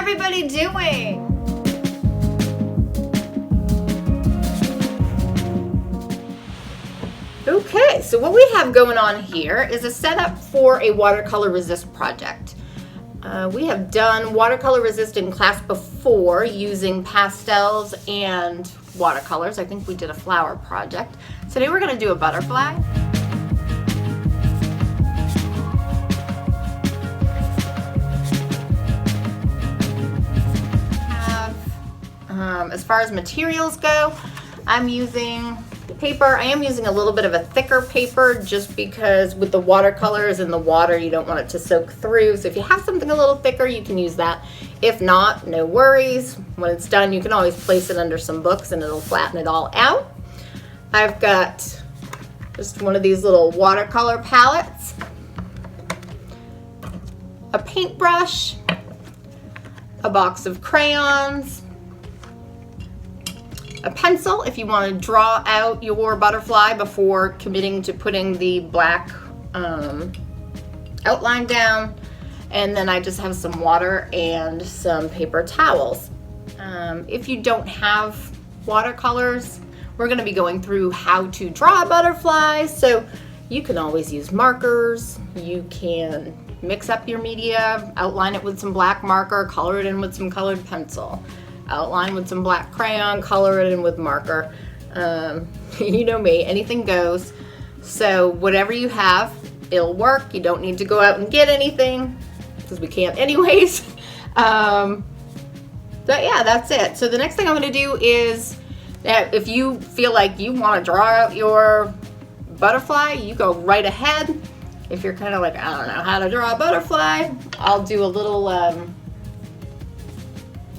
everybody doing? Okay, so what we have going on here is a setup for a watercolor resist project. We have done watercolor resist in class before using pastels and watercolors. I think we did a flower project. Today we're going to do a butterfly. As far as materials go, I'm using paper. I am using a little bit of a thicker paper just because with the watercolors and the water you don't want it to soak through. So if you have something a little thicker, you can use that. If not, no worries. When it's done, you can always place it under some books and it'll flatten it all out. I've got just one of these little watercolor palettes, a paintbrush, a box of crayons, a pencil if you want to draw out your butterfly before committing to putting the black outline down, and then I just have some water and some paper towels. If you don't have watercolors, we're going to be going through how to draw a butterfly, so you can always use markers. You can mix up your media, outline it with some black marker, color it in with some colored pencil. Outline with some black crayon, color it in with marker. You know me, anything goes. So whatever you have, it'll work. You don't need to go out and get anything because we can't anyways. But yeah, that's it. So the next thing I'm gonna do is that if you feel like you wanna draw out your butterfly, you go right ahead. If you're kind of like, I don't know how to draw a butterfly, I'll do a little,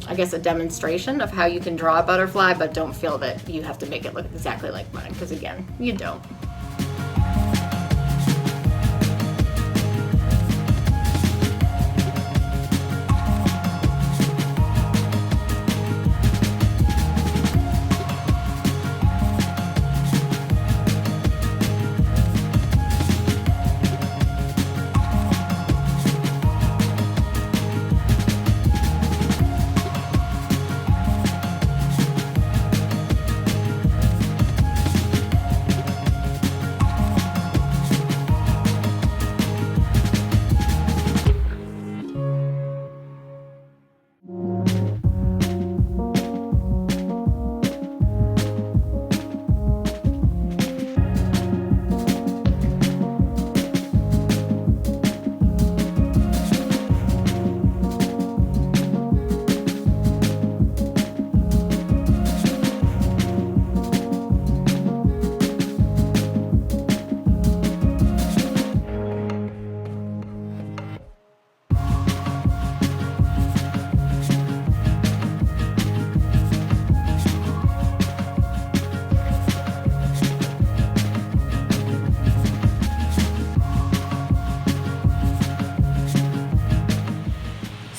I guess a demonstration of how you can draw a butterfly, but don't feel that you have to make it look exactly like mine, because again, you don't.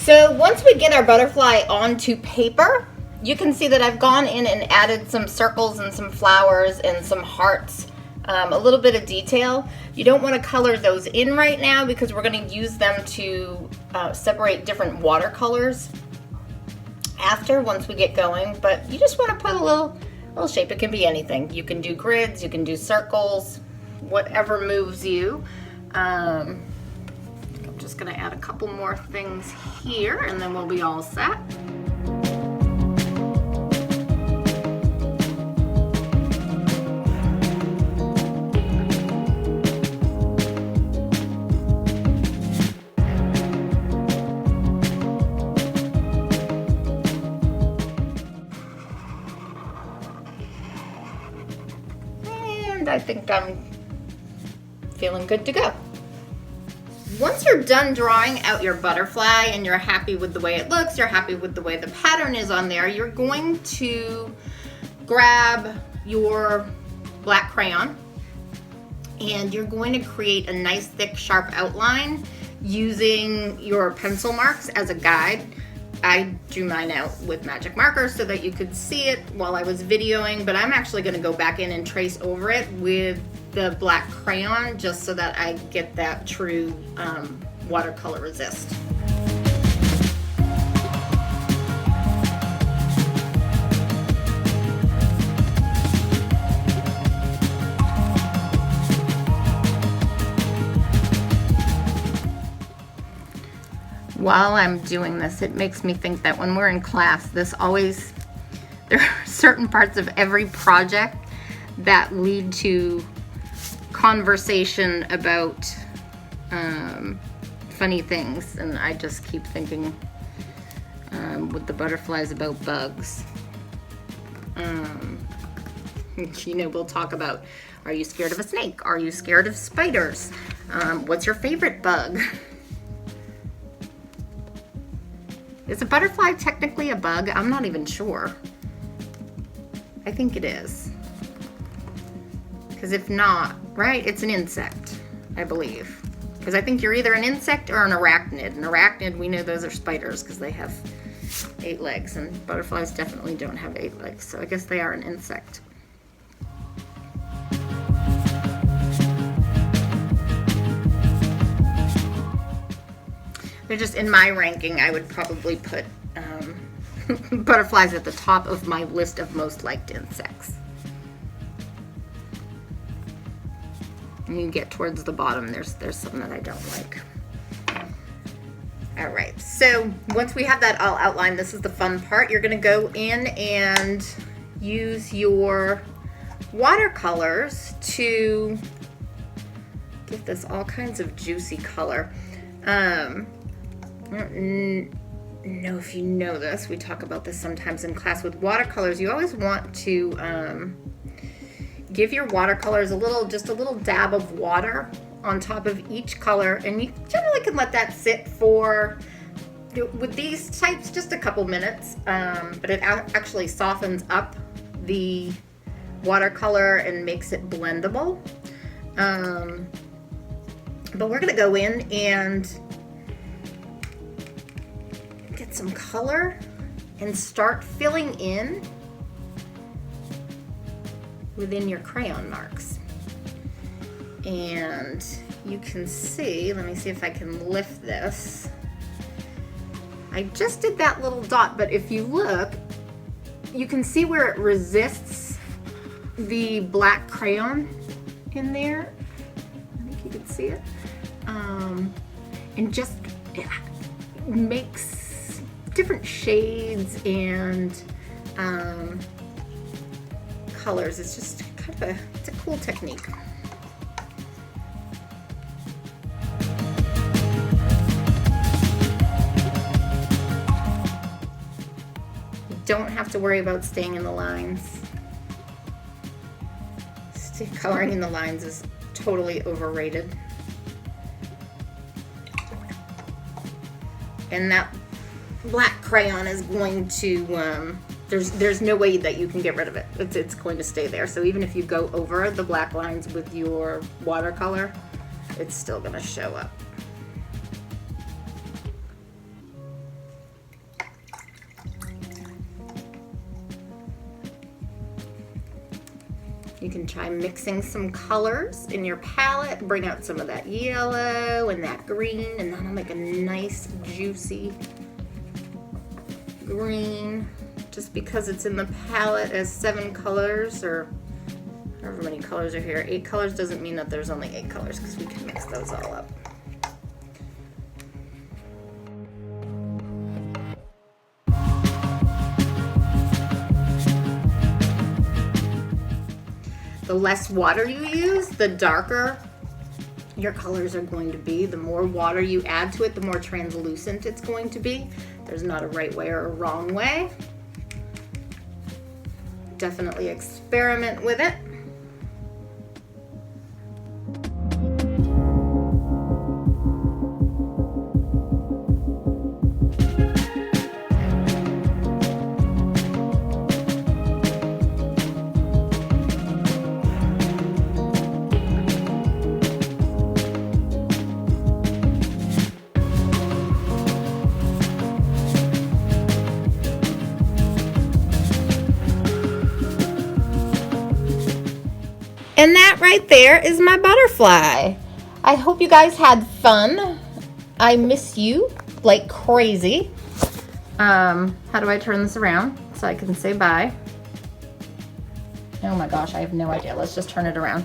So once we get our butterfly onto paper, you can see that I've gone in and added some circles and some flowers and some hearts, a little bit of detail. You don't want to color those in right now because we're going to use them to separate different watercolors after, once we get going. But you just want to put a little shape. It can be anything. You can do grids, you can do circles, whatever moves you. I'm just going to add a couple more things here and then we'll be all set. And I think I'm feeling good to go. Once you're done drawing out your butterfly and you're happy with the way it looks, you're happy with the way the pattern is on there, you're going to grab your black crayon and you're going to create a nice thick sharp outline using your pencil marks as a guide. I drew mine out with magic markers so that you could see it while I was videoing, but I'm actually going to go back in and trace over it with the black crayon just so that I get that true watercolor resist. While I'm doing this, it makes me think that when we're in class, there are certain parts of every project that lead to conversation about funny things, and I just keep thinking with the butterflies about bugs. You know, we'll talk about, are you scared of a snake? Are you scared of spiders? What's your favorite bug? Is a butterfly technically a bug? I'm not even sure. I think it is. Because if not, right, it's an insect, I believe. Because I think you're either an insect or an arachnid. An arachnid, we know those are spiders because they have 8 legs, and butterflies definitely don't have 8 legs, so I guess they are an insect. They're just, in my ranking, I would probably put butterflies at the top of my list of most liked insects. And you get towards the bottom, there's some that I don't like. All right, so once we have that all outlined, this is the fun part. You're gonna go in and use your watercolors to give this all kinds of juicy color. I don't know if you know this, we talk about this sometimes in class. With watercolors, you always want to give your watercolors just a little dab of water on top of each color, and you generally can let that sit for, with these types, just a couple minutes, but it actually softens up the watercolor and makes it blendable. But we're gonna go in and get some color and start filling in within your crayon marks. And you can see, let me see if I can lift this. I just did that little dot, but if you look, you can see where it resists the black crayon in there. I think you can see it. And just makes different shades and colors. It's just kind of it's a cool technique. You don't have to worry about staying in the lines. Coloring in the lines is totally overrated. And that black crayon is going to, there's no way that you can get rid of it. It's going to stay there. So even if you go over the black lines with your watercolor, it's still going to show up. You can try mixing some colors in your palette, bring out some of that yellow and that green, and that'll make a nice juicy green. Just because it's in the palette as 7 colors, or however many colors are here, 8 colors, doesn't mean that there's only 8 colors, because we can mix those all up. The less water you use, the darker your colors are going to be. The more water you add to it, the more translucent it's going to be. There's not a right way or a wrong way. Definitely experiment with it. And that right there is my butterfly. I hope you guys had fun. I miss you like crazy. How do I turn this around so I can say bye? Oh my gosh, I have no idea. Let's just turn it around.